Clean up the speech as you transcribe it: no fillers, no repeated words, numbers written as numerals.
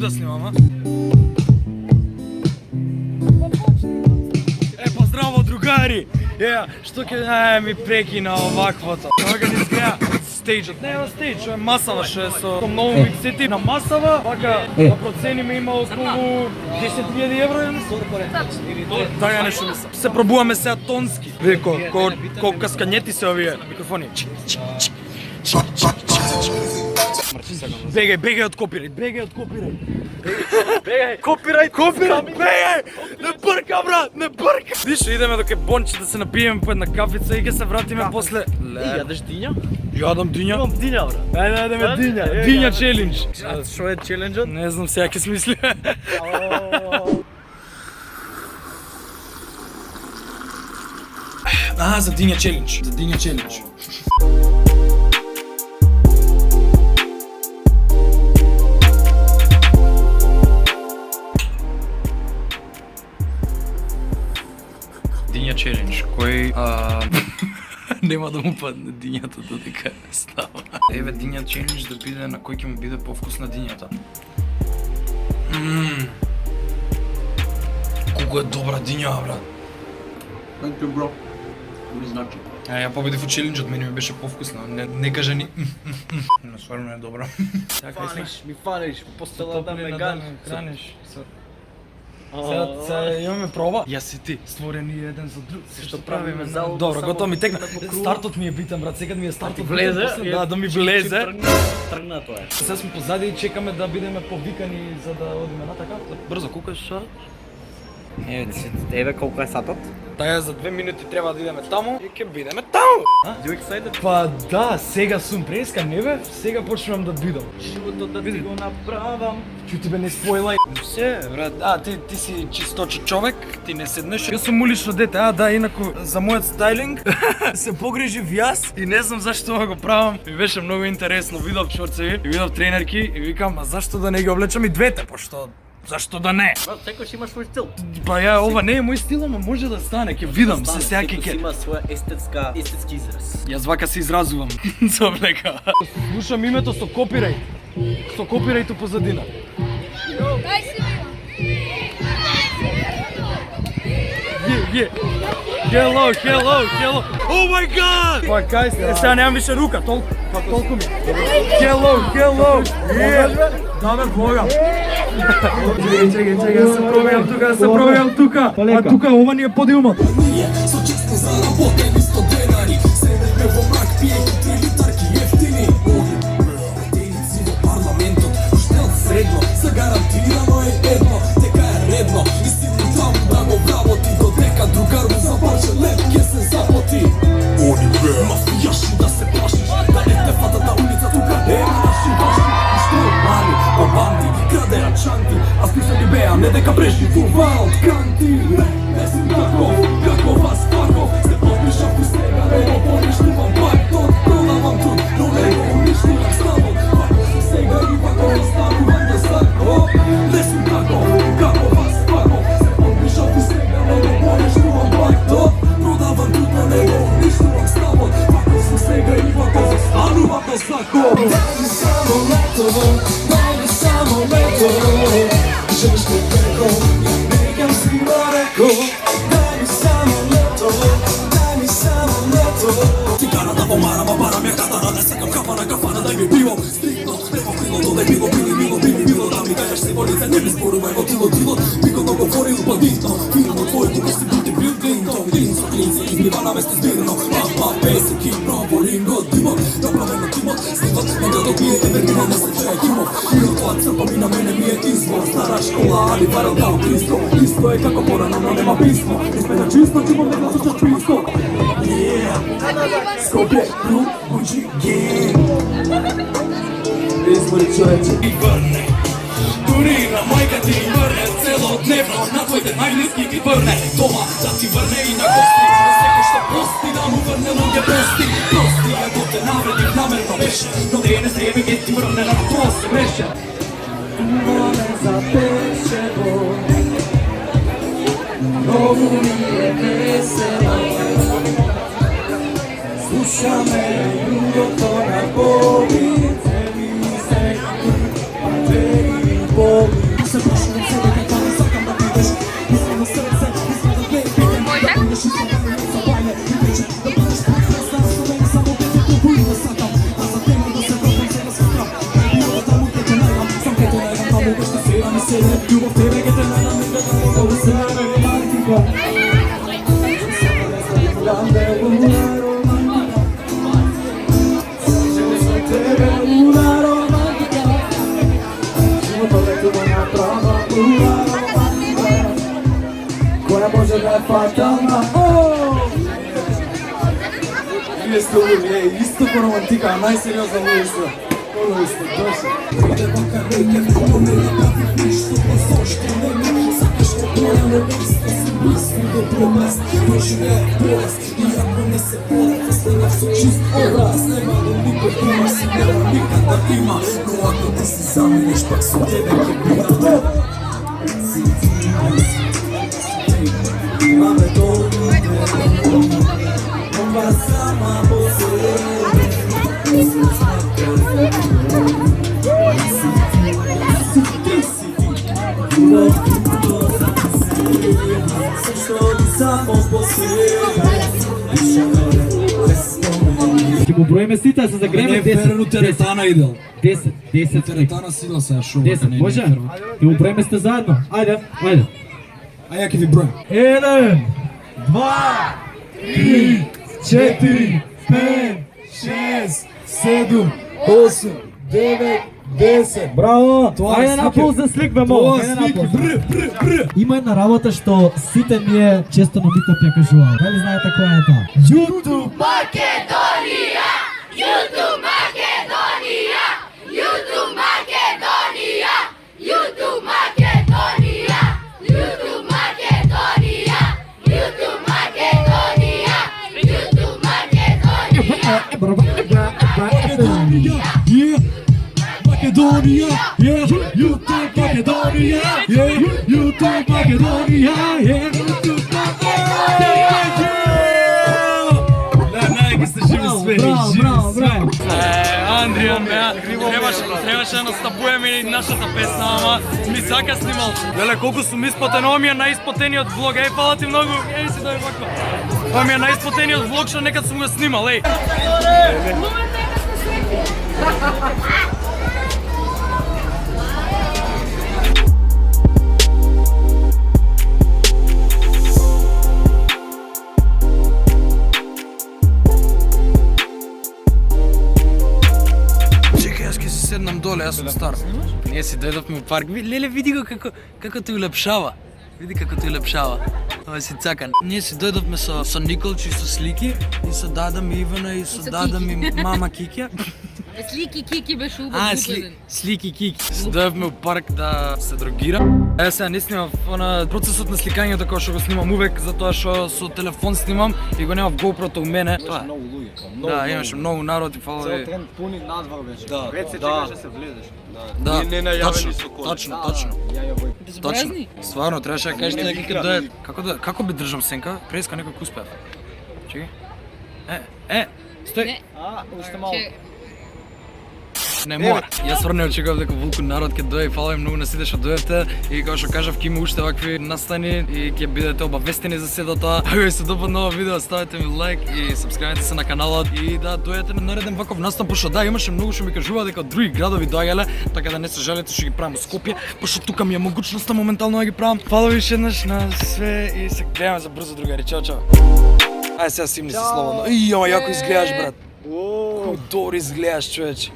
да снимам, а? Па здраво, другари! Што ќе ми прекина оваквото? Ова ќе изгледа стејџот. Не е стејџ, е масава што е со многу миксети на масава. Вака, да процениме има околу 10.000 евро, ја мислам. Така нешто мислам. Се пробуваме сега тонски. Реко, ко каскањети се овие микрофони. Бегај од копирајт, бегај. Копирајт, бегај! Не брка, брат, не брка! Виш, идеме до кај Бонче да се напиеме по една кафица и ќе се вратиме после. Јадеш диња? Јадам диња. Имам диња, бра. Ајде, диња. Диња челендж. Што е челенџот? Не знам, сега ќе смисли. За диња челендж. Диња челендж, кој нема да му падне дињата додека става. Еве диња челендж да биде на кој ќе му биде повкусна дињата. Колку е добра диња, брат. Thank you, bro. Не значи. Ја победив у челенџот, мене ми беше повкусна. Не кажа ни. Но стварно е добра. Ми фаниш, постела да ме храниш. Сега имаме проба. Јас и ти, створени еден за друг. Што правиме залога. Добро, готово ми текна. Стартот ми е битен, брат, сега ми е стартот. Влезе? Да ми влезе. Тргна тоа е. Сега сме позади и чекаме да бидеме повикани за да одиме натака. Брзо, колку е сат? Еве колку е сатот? Така за 2 минути треба да идеме таму и ќе бидеме таму. You excited? Па да, сега сум преска, не бе, сега почнувам да бидам. Животот да ти го направам. Чути бе, не спойлај. Се, брат, ти си чисточи човек, ти не седнеш. Јас сум улично дете, да, инаку за мојот стайлинг се погрижив јас и не знам зашто го правам. Ми беше многу интересно, видов шорцеви и видов тренерки и викам, а зашто да не ги облечам и двете, пошто зашто да не? Брат, секојаш има свој стил. Па ова не е мој стил, ама може да стане, ќе видам се сега ќе. Има своја естетски израз. Јас вака се изразувам со влека. Слушам името со копирајт. Со копирајт у позадина. Дај си Hello. Oh my god! Па кај се? Сега немам више рука, толку ми. Hello. Да бе, влогам. Чекай, се пробивам тука. А тука ова ни е подиумот. Со честни заработени 100 денари. Седеме во мрак, пиејќи 3 литарки ефтини. Пратеници во парламентот, штел средно. Загарантирано е едно, дека е редно. Истина таму да го вработи, додека другар му започне леп, ке се запоти. Мафијаши да се плашиш, да не те фатат на улица, тука нема наши важни. Што е мали, по банди, крадеа чанти, а списани беа, не дека преживува од канти. Не си таков, како вас факов, се подпишав у сега, не го поништувам пактот, продавам труд, но не го уништувам ставот. Вако си сега и вако останувам да саков. Не си таков, како вас факов, се подпишав у сега, не го поништувам пактот, продавам труд, но не го уништувам ставот. Вако си сега и вако останувам да саков. Дай ми само лето, жешко преко, некам свива реко. Дай ми само лето. Цигара да помарам, барам ја катара, не сакам кафана, дај ми пиво. Стрикно, премо крилото, не било, да ми кажеш се во лице, не ми спорувај во тилот. Пикото го форил бандитно, филно твој, тука си бути билдинг, то видин со клинци, избива на месте збирно. Пах, песик, химно, волинго, димот, направено тимот, снимот, не да добие, евертина, не се чуја кимов. Тоа црпа ми на мене ми е извор, стара школа, али варал као Христо. Исто е како порано, но нема писмо, испеда чисто, чувам не гласо што чуиско. Скопје, Кру, Гучи, Ген. Избори човече. И врне, дури на мајка ти врне, целодневно на твоите најблиски ги врне. Дома да ти врне и на гости, на секој што прости, да му врне луѓе прости. Прости, ако те навредив намерно беше, но денес ебе ке ти врне на тоа се греше. Моме запешево, многу ми е весело. Слушаме југото на Боги, цели се, а те и Боги. Любов тебе ги те менам и гледам ovo sve romantika Gledam da je luda romantika Živo sam tebe luda romantika Život ove tu moja prava luda romantika Koja može da je fatalna Вие сте луди, исто по романтика, најсериозна луиста. Луиста, дојсе. Иде вака рекев, комо не направи ништо, па зашто не ми сакаш да дојаме исто, си близко до пропаст, доживеа болест, иако не се борев, останав со чист образ, нема да никој има си, нема никад да има, но ако ти си замениш, пак со тебе ќе бива. Имаме долго време, Bomba sama você Ќе го броиме сите, да се загреме 10 теретана идел. 10 Теретана сила се шува. 10, може? Ќе го броиме сте заедно. Ајде. А ја ќе ви бројам. 1, 2, 3, 4, 5, 6, 7, 8, 9, 10. Браво! Ајде напол за слик, бе, мол. Има една работа што сите ние често на митап ја кажуваме. Дали знаете која е таа? YouTube! Македонија! YouTube Македонија! YouTube Македонија! YouTube Македонија! YouTube Македонија! YouTube Македонија! YouTube Македонија! Македонија, YouTube Македонија, YouTube Македонија, YouTube Најги сте живи све, Браво. Андријан, требаше да настапуваме и нашата песна, ама ми сака снимал. Леле, колку сум испотен, ова ми е најиспотениот влог, еј, фала ти многу, еј си дај вако. Ова ми е најиспотениот влог што некад сум го снимал, еј. Седнам доле, јас сум стар. Ние си дојдовме у парк. Леле, види го како ти улепшава. Види како ти улепшава. Ова си цакан. Ние си дојдовме со Николчо и со Слики и со Дада ми Ивана и со Дада ми мама Кикја. Слики Кики беше убав. Слики Кики. Си дојдовме у парк да се дрогира. Сега не снимам процесот на сликањето кој што го снимам увек затоа што со телефон снимам и го немам GoPro-то у мене. Тоа. Многу луѓе, Да, имаше многу народ и фала Цел ви. тренд пуни надвор беше. Да, Пред се да. чекаш да се влезеш. Да, Не најавени со коли. точно. Ја ја бој. Точно. Стварно, требаше да кажете дека ќе дојде. Како би држам сенка? Преска некој успеа. Чекај. Стој. Не. Уште малку. Не мора. Јас стварно очекував дека волку народ ќе дојде и фала ви многу на сите што дојдете и како што кажав ќе има уште вакви настани и ќе бидете обавестени за сето тоа. Ако ви се допадна ова видео, ставете ми лайк и сабскрајбете се на каналот и да дојдете на нареден ваков настан, пошто да, имаше многу што ми кажува дека од други градови доаѓале, така да не се жалете што ги правам во Скопје, пошто тука ми е могучноста моментално да ги правам. Фала ви еднаш на све и се гледаме за брзо, другари. Чао, чао. Ајде сега симни се слободно. Ама јако изгледаш, брат. Добро изгледаш, човече.